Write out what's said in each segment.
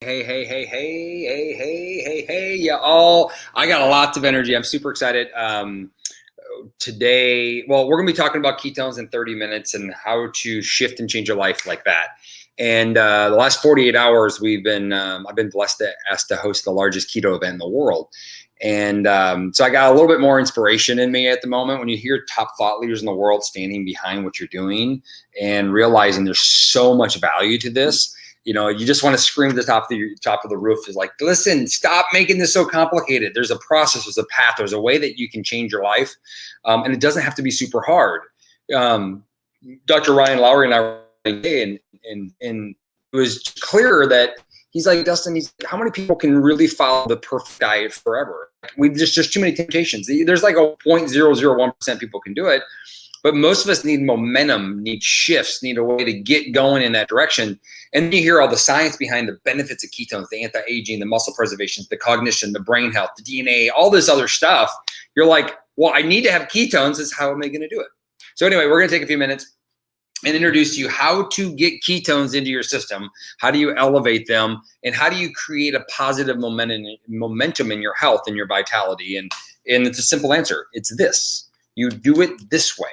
Hey, y'all. I got lots of energy. I'm super excited. Today, well, we're going to be talking about ketones in 30 minutes and how to shift and change your life like that. And the last 48 hours, I've been blessed to asked to host the largest keto event in the world. And so I got a little bit more inspiration in me at the moment when you hear top thought leaders in the world standing behind what you're doing and realizing there's so much value to this. You just want to scream at the top of the roof is like, listen, stop making this so complicated. There's a process, there's a path, there's a way that you can change your life. And it doesn't have to be super hard. Dr. Ryan Lowry and I were and it was clear that he's like, Dustin, how many people can really follow the perfect diet forever? There's just too many temptations. There's like a 0.001% people can do it. But most of us need momentum, need shifts, need a way to get going in that direction. And then you hear all the science behind the benefits of ketones, the anti-aging, the muscle preservation, the cognition, the brain health, the DNA, all this other stuff. You're like, well, I need to have ketones. How am I going to do it? So anyway, we're going to take a few minutes and introduce you how to get ketones into your system. How do you elevate them? And how do you create a positive momentum in your health and your vitality? And it's a simple answer. It's this. You do it this way.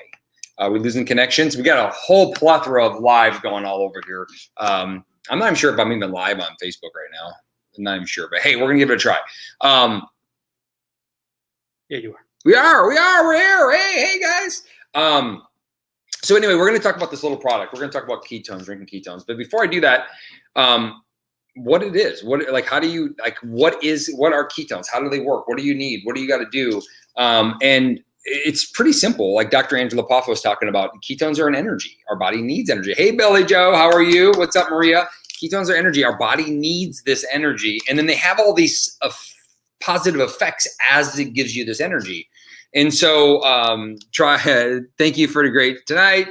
We're losing connections. We got a whole plethora of lives going all over here. I'm not even sure if I'm even live on Facebook right now. I'm not even sure, but hey, we're gonna give it a try. Yeah, you are. We're here. Hey guys. So anyway, we're gonna talk about this little product. We're gonna talk about ketones, drinking ketones. But before I do that, what it is, what are ketones? How do they work? What do you need? What do you got to do? And it's pretty simple. Like Dr. Angela Poff was talking about, ketones are an energy. Our body needs energy. Hey, Billy Joe, how are you? What's up, Maria? Ketones are energy. Our body needs this energy. And then they have all these positive effects as it gives you this energy. And so thank you for the great tonight.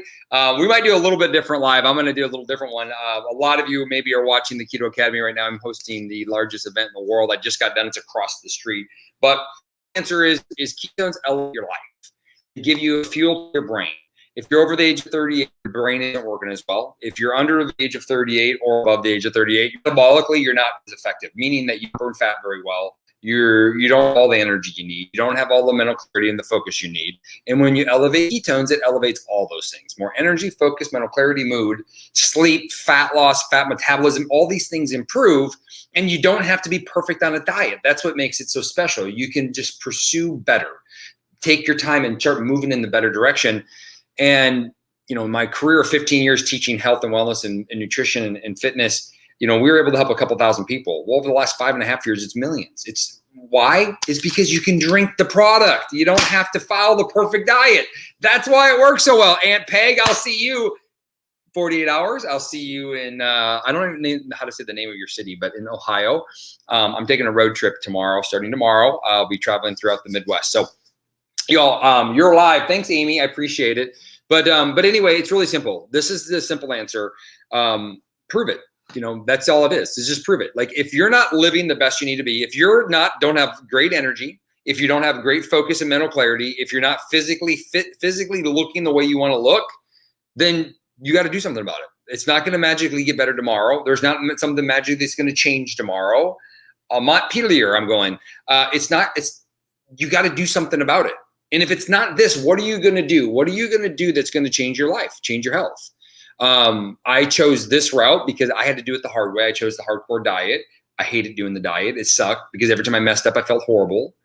We might do a little bit different live. I'm going to do a little different one. A lot of you maybe are watching the Keto Academy right now. I'm hosting the largest event in the world. I just got done. It's across the street. But answer is ketones elevate your life, give you fuel to your brain. If you're over the age of 38, your brain isn't working as well. If you're under the age of 38 or above the age of 38, metabolically, you're not as effective, meaning that you burn fat very well. You don't have all the energy you need. You don't have all the mental clarity and the focus you need. And when you elevate ketones, it elevates all those things. More energy, focus, mental clarity, mood, sleep, fat loss, fat metabolism, all these things improve. And you don't have to be perfect on a diet. That's what makes it so special. You can just pursue better. Take your time and start moving in the better direction. And, my career of 15 years teaching health and wellness and nutrition and fitness, we were able to help a couple thousand people. Well, over the last 5.5 years, it's millions. Why? It's because you can drink the product. You don't have to follow the perfect diet. That's why it works so well. Aunt Peg, I'll see you 48 hours. I'll see you in, I don't even know how to say the name of your city, but in Ohio. I'm taking a road trip starting tomorrow. I'll be traveling throughout the Midwest. So y'all, you're live. Thanks, Amy. I appreciate it. But anyway, it's really simple. This is the simple answer. Prove it. That's all it is just prove it. Like if you're not living the best you need to be, if you're don't have great energy, if you don't have great focus and mental clarity, if you're not physically looking the way you want to look, then you got to do something about it. It's not going to magically get better tomorrow. There's not something magic that's going to change tomorrow. Montpelier, I'm going. You got to do something about it. And if it's not this, what are you going to do? What are you going to do that's going to change your life, change your health? I chose this route because I had to do it the hard way. I chose the hardcore diet. I hated doing the diet. It sucked because every time I messed up, I felt horrible.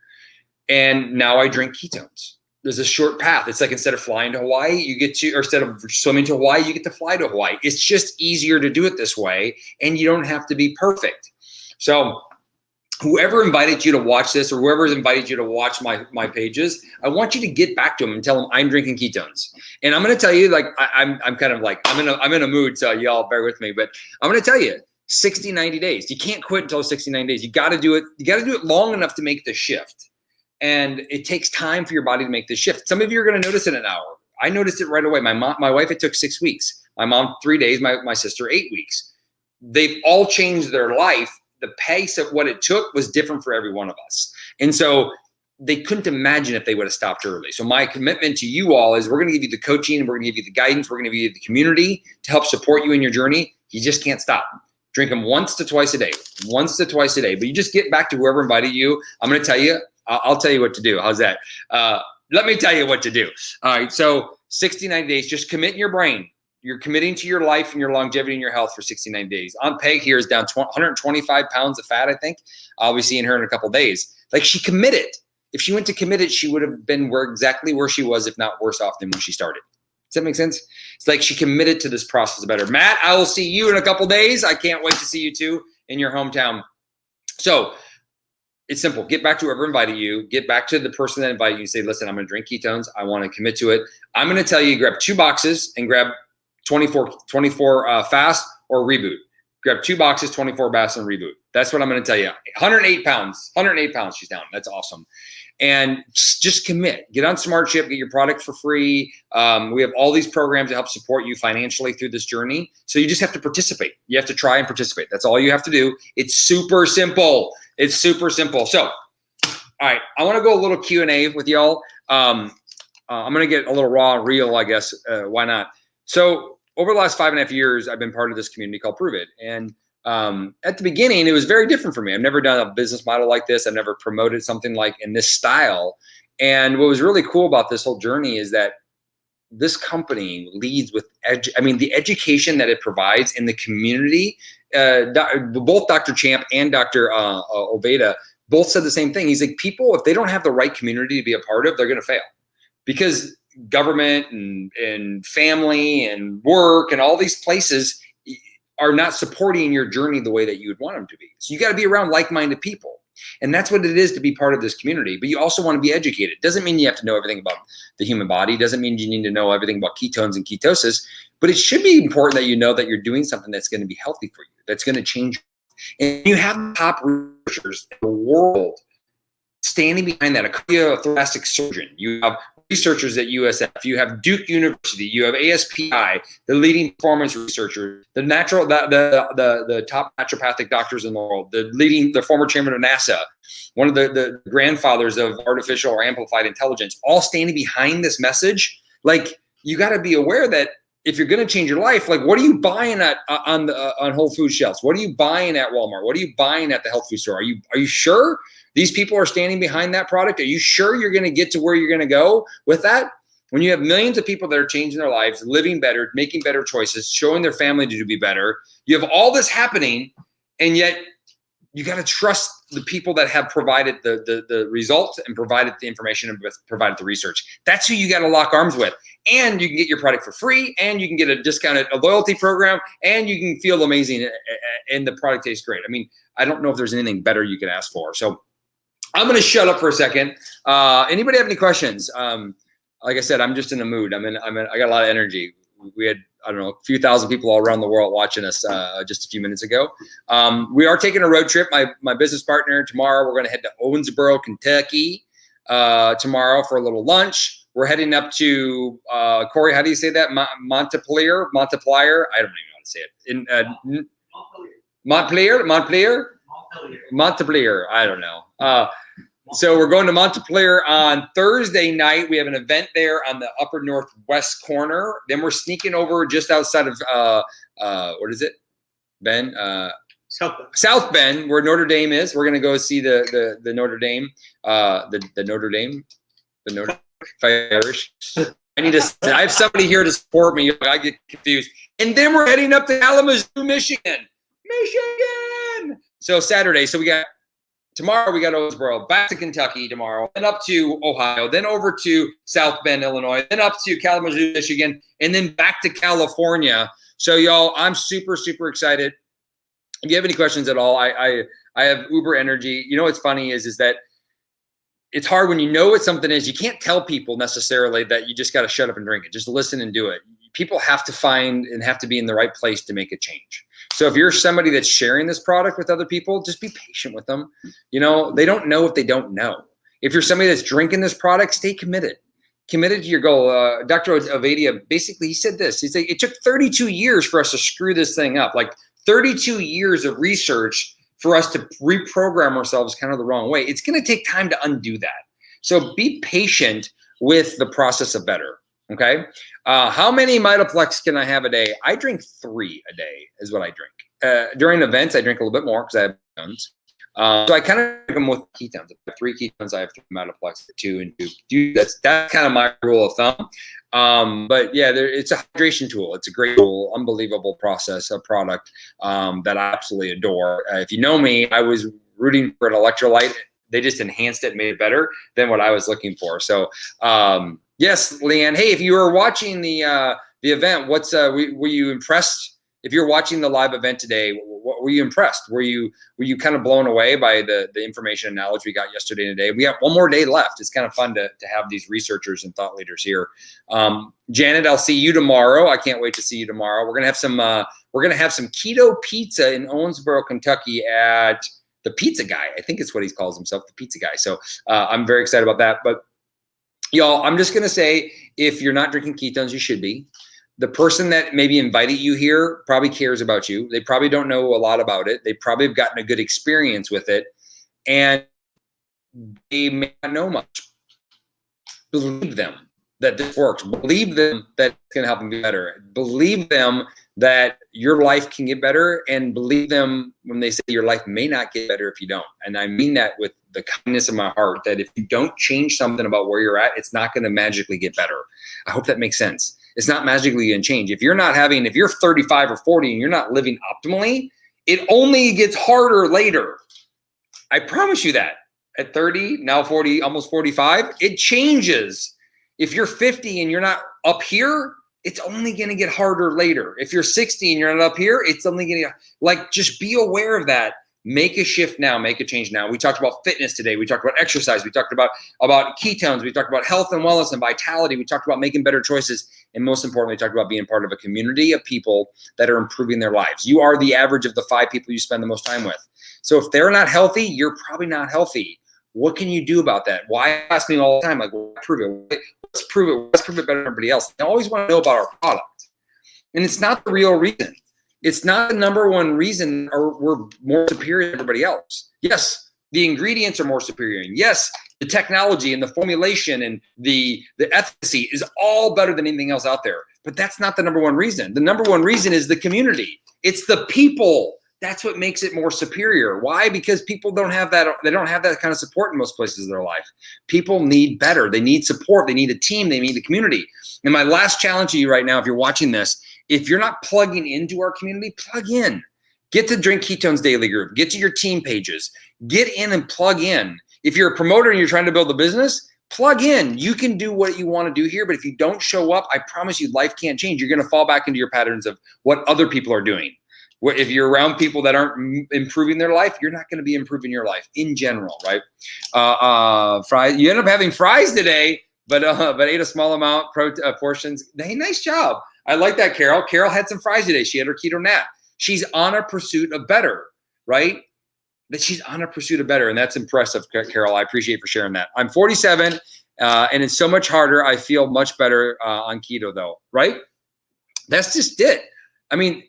And now I drink ketones. There's a short path. It's like instead of flying to Hawaii, or instead of swimming to Hawaii, you get to fly to Hawaii. It's just easier to do it this way, and you don't have to be perfect. So whoever invited you to watch this, or whoever's invited you to watch my pages, I want you to get back to them and tell them I'm drinking ketones. And I'm going to tell you, like, I'm kind of like, I'm in a mood, so y'all bear with me, but I'm going to tell you 60, 90 days. You can't quit until 69 days. You got to do it. You got to do it long enough to make the shift. And it takes time for your body to make the shift. Some of you are going to notice it in an hour. I noticed it right away. My wife, it took 6 weeks. My mom, 3 days. My sister, 8 weeks. They've all changed their life. The pace of what it took was different for every one of us. And so they couldn't imagine if they would have stopped early. So my commitment to you all is we're going to give you the coaching, we're going to give you the guidance, we're going to give you the community to help support you in your journey. You just can't stop. Drink them once to twice a day, but you just get back to whoever invited you. I'm going to tell you, I'll tell you what to do. How's that? Let me tell you what to do. All right. So 69 days, just commit in your brain. You're committing to your life and your longevity and your health for 69 days. Aunt Peg here is down 125 pounds of fat, I think. I'll be seeing her in a couple of days. Like, she committed. If she went to committed, she would have been exactly where she was, if not worse off than when she started. Does that make sense? It's like she committed to this process better. Matt, I will see you in a couple of days. I can't wait to see you too in your hometown. So it's simple. Get back to whoever invited you. Get back to the person that invited you and say, listen, I'm going to drink ketones. I want to commit to it. I'm going to tell you, grab 2 boxes and grab 24 fast or reboot. Grab 2 boxes, 24 fast and reboot. That's what I'm going to tell you. 108 pounds she's down. That's awesome. And just commit. Get on SmartShip, get your product for free. We have all these programs to help support you financially through this journey. So you just have to participate. You have to try and participate. That's all you have to do. It's super simple. It's super simple. So, all right, I want to go a little Q&A with y'all. I'm going to get a little raw and real, I guess. Why not? So over the last 5.5 years, I've been part of this community called Prove It. And at the beginning, it was very different for me. I've never done a business model like this. I've never promoted something like in this style. And what was really cool about this whole journey is that this company leads with, the education that it provides in the community. Both Dr. Champ and Dr. Obeda both said the same thing. He's like, people, if they don't have the right community to be a part of, they're going to fail, because government and family and work and all these places are not supporting your journey the way that you would want them to be. So you got to be around like-minded people. And that's what it is to be part of this community. But you also want to be educated. Doesn't mean you have to know everything about the human body. Doesn't mean you need to know everything about ketones and ketosis. But it should be important that you know that you're doing something that's going to be healthy for you, that's going to change. And you have top researchers in the world standing behind that, a cardiothoracic surgeon. You have researchers at USF, you have Duke University, you have ASPI, the leading performance researchers, the top naturopathic doctors in the world, the former chairman of NASA, one of the grandfathers of artificial or amplified intelligence, all standing behind this message. Like, you got to be aware that if you're going to change your life, like, what are you buying on Whole Foods shelves? What are you buying at Walmart? What are you buying at the health food store? Are you sure these people are standing behind that product? Are you sure you're going to get to where you're going to go with that? When you have millions of people that are changing their lives, living better, making better choices, showing their family to be better, you have all this happening, and yet you got to trust the people that have provided the results and provided the information and provided the research. That's who you got to lock arms with. And you can get your product for free, and you can get a discounted loyalty program, and you can feel amazing, and the product tastes great. I mean, I don't know if there's anything better you could ask for. So I'm going to shut up for a second. Anybody have any questions? Like I said, I'm just in a mood. I got a lot of energy. We had, I don't know, a few thousand people all around the world watching us just a few minutes ago. We are taking a road trip. My business partner, tomorrow, we're going to head to Owensboro, Kentucky tomorrow for a little lunch. We're heading up to, Corey, how do you say that? Montpelier? I don't even know how to say it. Montpelier. I don't know. So we're going to Montpelier on Thursday night. We have an event there on the upper northwest corner. Then we're sneaking over just outside of, what is it, Ben? South Bend, where Notre Dame is. We're going to go see the Notre Dame, the Notre Dame. Irish. I have somebody here to support me. I get confused. And then we're heading up to Kalamazoo, Michigan. So Saturday. So tomorrow we got Owensboro, back to Kentucky tomorrow, then up to Ohio, then over to South Bend, Illinois, then up to Kalamazoo, Michigan, and then back to California. So y'all, I'm super, super excited. If you have any questions at all, I have uber energy. You know what's funny is that it's hard when you know what something is. You can't tell people necessarily that you just got to shut up and drink it. Just listen and do it. People have to find and have to be in the right place to make a change. So if you're somebody that's sharing this product with other people, just be patient with them. You know, they don't know if they don't know. If you're somebody that's drinking this product, stay committed to your goal. Dr. Ovadia, basically, he said this. He said, it took 32 years for us to screw this thing up. Like 32 years of research for us to reprogram ourselves kind of the wrong way. It's going to take time to undo that. So be patient with the process of better. Okay. How many Mitoplex can I have a day? I drink 3 a day is what I drink. during events, I drink a little bit more because I have ketones. So I kind of drink them with ketones. I have 3 ketones. I have 3 Metaplex, 2 and 2. That's kind of my rule of thumb. But yeah, it's a hydration tool. It's a great tool, unbelievable process, a product that I absolutely adore. If you know me, I was rooting for an electrolyte. They just enhanced it, made it better than what I was looking for. So yes, Leanne. Hey, if you were watching the event, were you impressed? If you're watching the live event today, were you impressed? Were you kind of blown away by the information and knowledge we got yesterday and today? We have one more day left. It's kind of fun to have these researchers and thought leaders here. Janet, I'll see you tomorrow. I can't wait to see you tomorrow. We're gonna have some keto pizza in Owensboro, Kentucky at the Pizza Guy. I think it's what he calls himself, the Pizza Guy. So I'm very excited about that. But y'all, I'm just gonna say, if you're not drinking ketones, you should be. The person that maybe invited you here probably cares about you. They probably don't know a lot about it. They probably have gotten a good experience with it, and they may not know much. Believe them that this works. Believe them that it's going to help them get better. Believe them that your life can get better, and believe them when they say your life may not get better if you don't. And I mean that with the kindness of my heart, that if you don't change something about where you're at, it's not going to magically get better. I hope that makes sense. It's not magically going to change. If you're 35 or 40 and you're not living optimally, it only gets harder later. I promise you that. At 30, now 40, almost 45, it changes. If you're 50 and you're not up here, it's only going to get harder later. If you're 60 and you're not up here, it's only going to, just be aware of that. Make a shift now, make a change now. We talked about fitness today. We talked about exercise. We talked about ketones. We talked about health and wellness and vitality. We talked about making better choices. And most importantly, we talked about being part of a community of people that are improving their lives. You are the average of the 5 people you spend the most time with. So if they're not healthy, you're probably not healthy. What can you do about that? Why ask me all the time, prove it? Let's prove it. Let's prove it better than everybody else. I always want to know about our product. And it's not the real reason. It's not the number one reason we're more superior than everybody else. Yes, the ingredients are more superior. And yes, the technology and the formulation and the efficacy is all better than anything else out there. But that's not the number one reason. The number one reason is the community. It's the people. That's what makes it more superior. Why? Because people don't have that. They don't have that kind of support in most places of their life. People need better. They need support. They need a team. They need a community. And my last challenge to you right now, if you're watching this, if you're not plugging into our community, plug in. Get to Drink Ketones Daily Group. Get to your team pages. Get in and plug in. If you're a promoter and you're trying to build a business, plug in. You can do what you want to do here, but if you don't show up, I promise you life can't change. You're going to fall back into your patterns of what other people are doing. If you're around people that aren't improving their life, you're not going to be improving your life in general, right? Fries. You end up having fries today, but ate a small amount, portions. Hey, nice job. I like that, Carol. Carol had some fries today. She had her keto nap. She's on a pursuit of better, right? That she's on a pursuit of better, and that's impressive, Carol. I appreciate you for sharing that. I'm 47, and it's so much harder. I feel much better on keto, though, right? That's just it. I mean,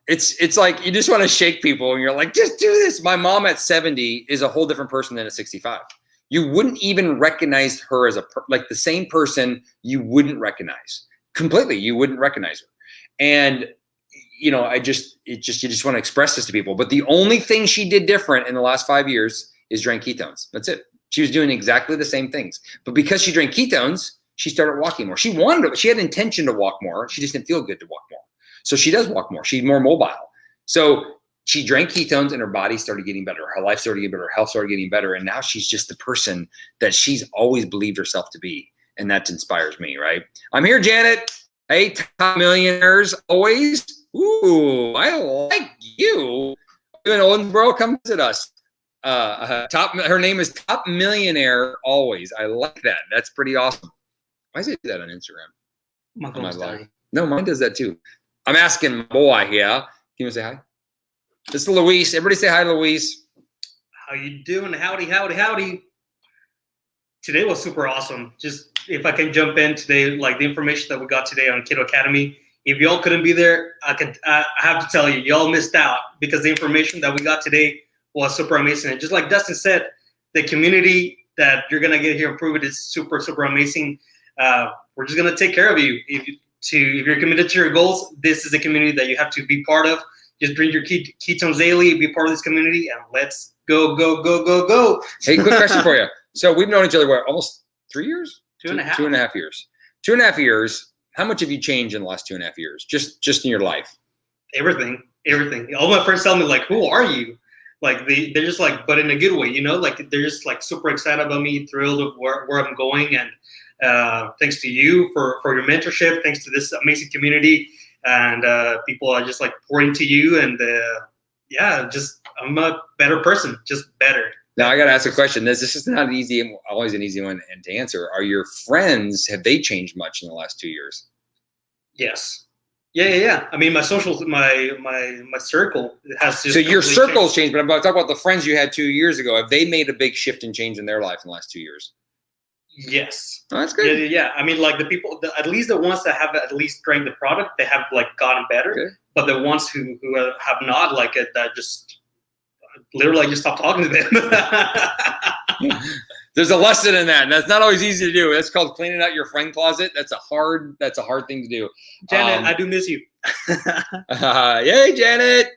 it's like you just want to shake people, and you're like, just do this. My mom at 70 is a whole different person than at 65. You wouldn't even recognize her as the same person. You wouldn't recognize completely. You wouldn't recognize her, and you just want to express this to people. But the only thing she did different in the last 5 years is drank ketones. That's it. She was doing exactly the same things, but because she drank ketones, she started walking more. She had intention to walk more. She just didn't feel good to walk more. So she does walk more. She's more mobile. So she drank ketones and her body started getting better. Her life started getting better. Her health started getting better. And now she's just the person that she's always believed herself to be. And that inspires me, right? I'm here, Janet. Hey, top millionaires always. Ooh, I like you. You in Owensboro, come visit us. Her name is Top Millionaire Always. I like that. That's pretty awesome. Why does it do that on Instagram? My phone's dying. No, mine does that too. I'm asking my boy here. Can you say hi? This is Luis. Everybody say hi, Luis. How you doing? Howdy, howdy, howdy. Today was super awesome. Just if I can jump in today, like the information that we got today on Keto Academy. If y'all couldn't be there, I have to tell you, y'all missed out because the information that we got today was super amazing. And just like Dustin said, the community that you're gonna get here and prove it is super, super amazing. We're just gonna take care of you. if you're committed to your goals, this is a community that you have to be part of. Just drink your ketones daily, be part of this community, and let's go, go, go, go, go. Hey, quick question for you. So we've known each other, what, almost 3 years? 2.5. 2.5 years. 2.5 years. How much have you changed in the last 2.5 years? Just in your life? Everything. All my friends tell me, like, who are you? Like, they're just like, but in a good way, you know, like they're just like super excited about me, thrilled of where I'm going. And thanks to you for your mentorship, thanks to this amazing community, and people are just like pouring to you. And yeah, just I'm a better person, just better. Now I got to ask a question. This is not always an easy one to answer. Are your friends, have they changed much in the last 2 years? Yes. Yeah. I mean, my circle has just. So your circle's changed, but I'm talking about the friends you had 2 years ago. Have they made a big shift and change in their life in the last 2 years? Yes. Oh, that's good. Yeah. I mean, like the people, at least the ones that have at least tried the product, they have like gotten better. Okay. But the ones who have not, like it, that just literally just stopped talking to them. There's a lesson in that, and that's not always easy to do. That's called cleaning out your friend closet. That's a hard thing to do. Janet, I do miss you. Yay, Janet.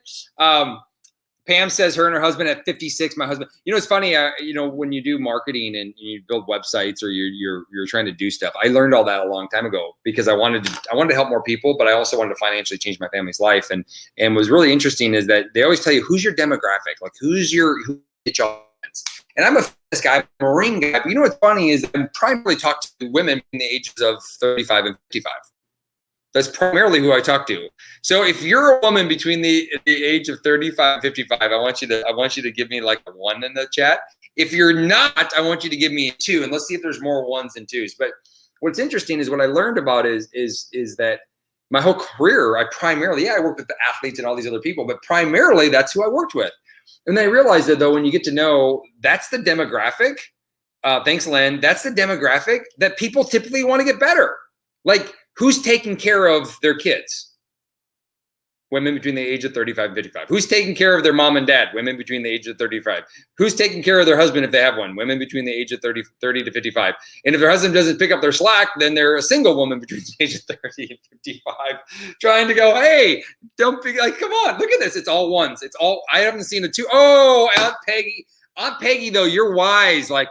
Pam says her and her husband at 56. My husband, you know, it's funny. When you do marketing and you build websites or you're trying to do stuff, I learned all that a long time ago because I wanted to help more people, but I also wanted to financially change my family's life. And what's really interesting is that they always tell you who's your demographic, like who's your audience. And I'm a fitness guy, I'm a Marine guy. But you know what's funny is I'm primarily talk to women in the ages of 35 and 55. That's primarily who I talk to. So if you're a woman between the age of 35 and 55, I want you to give me like a 1 in the chat. If you're not, I want you to give me a 2, and let's see if there's more 1s and 2s. But what's interesting is what I learned about is that my whole career, I worked with the athletes and all these other people, but primarily that's who I worked with. And I realized that though, when you get to know, that's the demographic. Thanks, Len. That's the demographic that people typically want to get better. Like, who's taking care of their kids? Women between the age of 35 and 55. Who's taking care of their mom and dad? Women between the age of 35. Who's taking care of their husband if they have one? Women between the age of 30 to 55. And if their husband doesn't pick up their slack, then they're a single woman between the age of 30 and 55 trying to go, hey, don't be like, come on, look at this. It's all 1s. It's all, I haven't seen a 2. Oh, Aunt Peggy, though, you're wise. Like,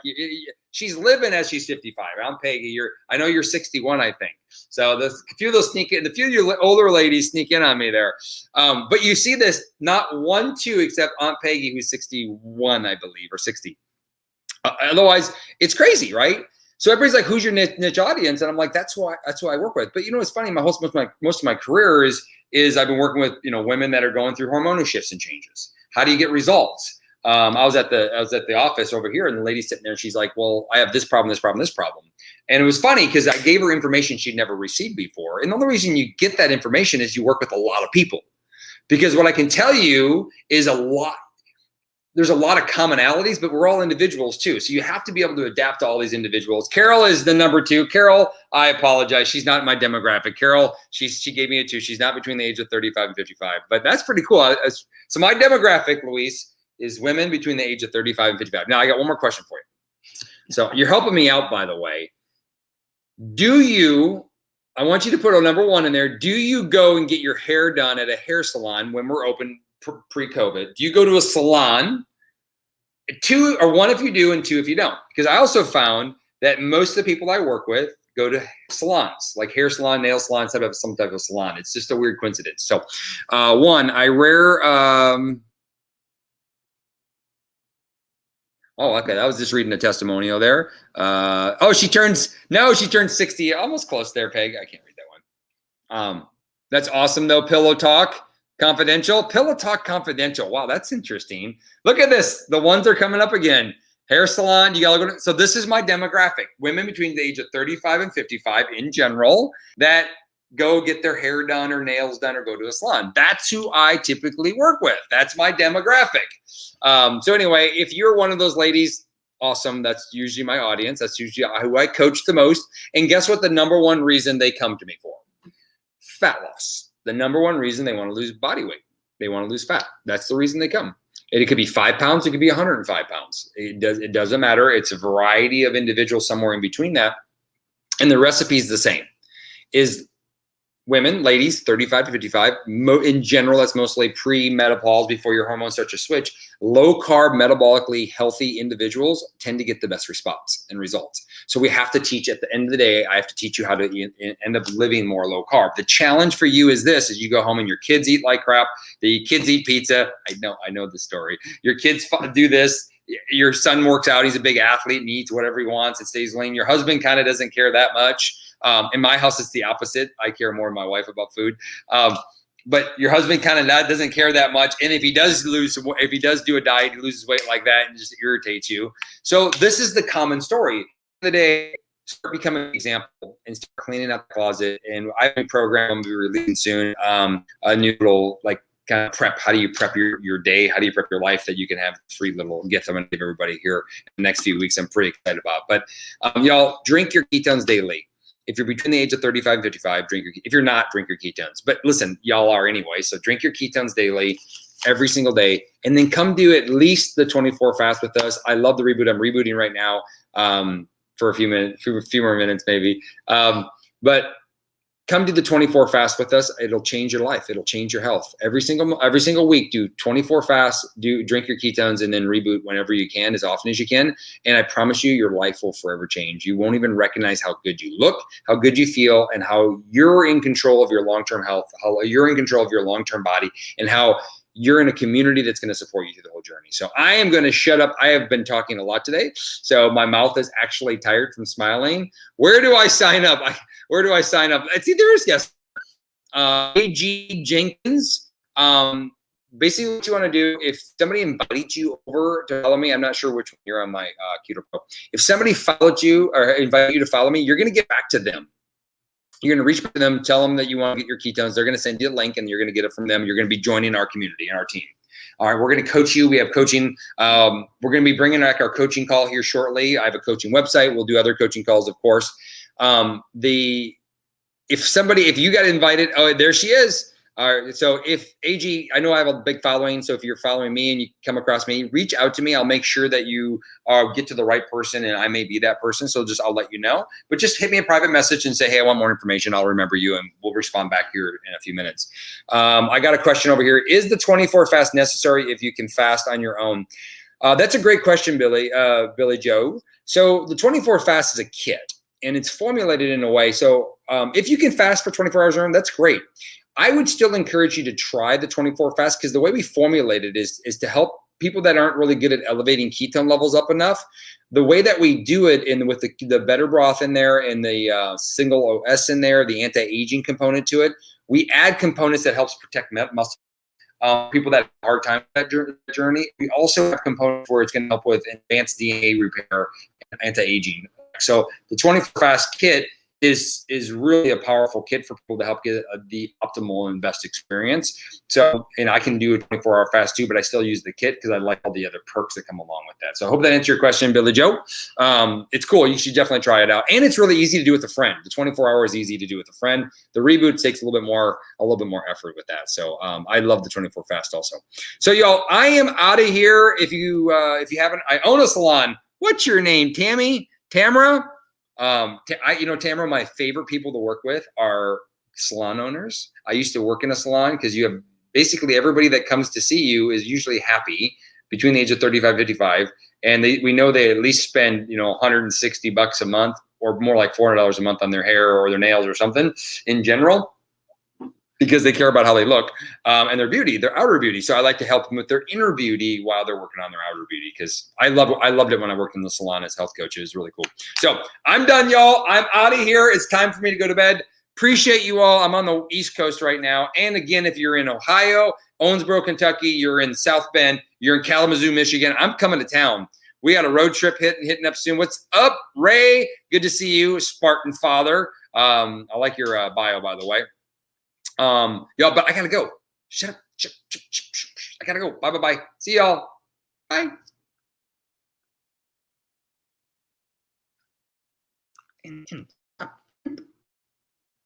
she's living as she's 55. Aunt Peggy, I know you're 61, I think. So a few of those sneak in. A few of your older ladies sneak in on me there. But you see this, not 1, 2, except Aunt Peggy, who's 61, I believe, or 60. Otherwise, it's crazy, right? So everybody's like, "Who's your niche audience?" And I'm like, "That's who I work with." But you know, it's funny. Most of my career is I've been working with women that are going through hormonal shifts and changes. How do you get results? I was at the office over here, and the lady's sitting there, and she's like, "Well, I have this problem, this problem, this problem." And it was funny because I gave her information she'd never received before. And the only reason you get that information is you work with a lot of people. Because what I can tell you is there's a lot of commonalities, but we're all individuals too. So you have to be able to adapt to all these individuals. Carol is the number 2. Carol, I apologize. She's not my demographic. Carol, she gave me a 2. She's not between the age of 35 and 55. But that's pretty cool. So my demographic, Luis, is women between the age of 35 and 55. Now, I got one more question for you. So you're helping me out, by the way. I want you to put a number 1 in there. Do you go and get your hair done at a hair salon when we're open pre-COVID? Do you go to a salon? 2 or 1 if you do, and 2 if you don't. Because I also found that most of the people I work with go to salons, like hair salon, nail salon, some type of salon. It's just a weird coincidence. So 1, I rare... Oh, okay. I was just reading a testimonial there. She turns 60. Almost close there, Peg. I can't read that one. That's awesome, though. Pillow Talk Confidential. Pillow Talk Confidential. Wow, that's interesting. Look at this. The 1s are coming up again. Hair salon. You got to go. So this is my demographic. Women between the age of 35 and 55 in general that go get their hair done or nails done or go to a salon. That's who I typically work with. That's my demographic. So anyway, if you're one of those ladies, awesome. That's usually my audience. That's usually who I coach the most. And guess what the number 1 reason they come to me for? Fat loss. The number 1 reason they want to lose body weight. They want to lose fat. That's the reason they come. And it could be 5 pounds. It could be 105 pounds. It doesn't matter. It's a variety of individuals somewhere in between that. And the recipe is the same. Is women, ladies, 35 to 55, in general, that's mostly pre-menopause before your hormones start to switch. Low carb, metabolically healthy individuals tend to get the best response and results. So we have to teach, at the end of the day, I have to teach you how to end up living more low carb. The challenge for you is this, is you go home and your kids eat like crap, the kids eat pizza. I know the story. Your kids do this. Your son works out. He's a big athlete and eats whatever he wants and stays lean. Your husband kind of doesn't care that much. In my house, it's the opposite. I care more than my wife about food. But your husband kind of doesn't care that much. And if he does do a diet, he loses weight like that and just irritates you. So this is the common story. At the end of the day, start becoming an example and start cleaning out the closet. And I have a program I'm going to be releasing soon, a new little kind of prep. How do you prep your day? How do you prep your life that you can have free little gift I'm going to give everybody here in the next few weeks? I'm pretty excited about. But y'all, drink your ketones daily. If you're between the age of 35 and 55, if you're not, drink your ketones. But listen, y'all are anyway. So drink your ketones daily, every single day, and then come do at least the 24 fast with us. I love the reboot. I'm rebooting right now for a few more minutes maybe. But come do the 24 fast with us. It'll change your life. It'll change your health. Every single week, do 24 fasts, drink your ketones, and then reboot whenever you can, as often as you can. And I promise you, your life will forever change. You won't even recognize how good you look, how good you feel, and how you're in control of your long-term health, how you're in control of your long-term body, and how you're in a community that's going to support you through the whole journey. So I am going to shut up. I have been talking a lot today, so my mouth is actually tired from smiling. Where do I sign up? Where do I sign up? It's either is guest AG Jenkins. Basically, what you want to do, if somebody invites you over to follow me, I'm not sure which one you're on my Keto Pro. If somebody followed you or invited you to follow me, you're going to get back to them. You're going to reach out to them, tell them that you want to get your ketones. They're going to send you a link, and you're going to get it from them. You're going to be joining our community and our team. All right, we're going to coach you. We have coaching. We're going to be bringing back our coaching call here shortly. I have a coaching website. We'll do other coaching calls, of course. If you got invited, oh, there she is. All right, so if AG, I know I have a big following, so if you're following me and you come across me, reach out to me. I'll make sure that you get to the right person, and I may be that person, so I'll let you know. But just hit me a private message and say, hey, I want more information. I'll remember you, and we'll respond back here in a few minutes. I got a question over here. Is the 24 fast necessary if you can fast on your own? That's a great question, Billy Joe. So the 24 fast is a kit, and it's formulated in a way. So if you can fast for 24 hours on your own, that's great. I would still encourage you to try the 24 fast, because the way we formulate it is to help people that aren't really good at elevating ketone levels up enough. The way that we do it with the better broth in there and the single OS in there, the anti-aging component to it, we add components that helps protect muscle. People that have a hard time with that journey. We also have components where it's going to help with advanced DNA repair and anti-aging. So the 24 fast kit is really a powerful kit for people to help get the optimal and best experience. So, and I can do a 24-hour fast too, but I still use the kit because I like all the other perks that come along with that. So I hope that answered your question, Billy Joe. It's cool. You should definitely try it out. And it's really easy to do with a friend. The 24-hour is easy to do with a friend. The reboot takes a little bit more effort with that. So I love the 24 fast also. So y'all, I am out of here. If you haven't, I own a salon. What's your name? Tamara? Tamara, my favorite people to work with are salon owners. I used to work in a salon because you have basically everybody that comes to see you is usually happy between the age of 35, 55. And we know they at least spend, $160 a month or more like $400 a month on their hair or their nails or something in general, because they care about how they look and their beauty, their outer beauty. So I like to help them with their inner beauty while they're working on their outer beauty, because I loved it when I worked in the salon as health coach. It was really cool. So I'm done, y'all. I'm out of here. It's time for me to go to bed. Appreciate you all. I'm on the East Coast right now. And again, if you're in Ohio, Owensboro, Kentucky, you're in South Bend, you're in Kalamazoo, Michigan, I'm coming to town. We got a road trip hitting up soon. What's up, Ray? Good to see you, Spartan father. I like your bio, by the way. Y'all, but I gotta go. Shut up. I gotta go. Bye. See y'all. Bye.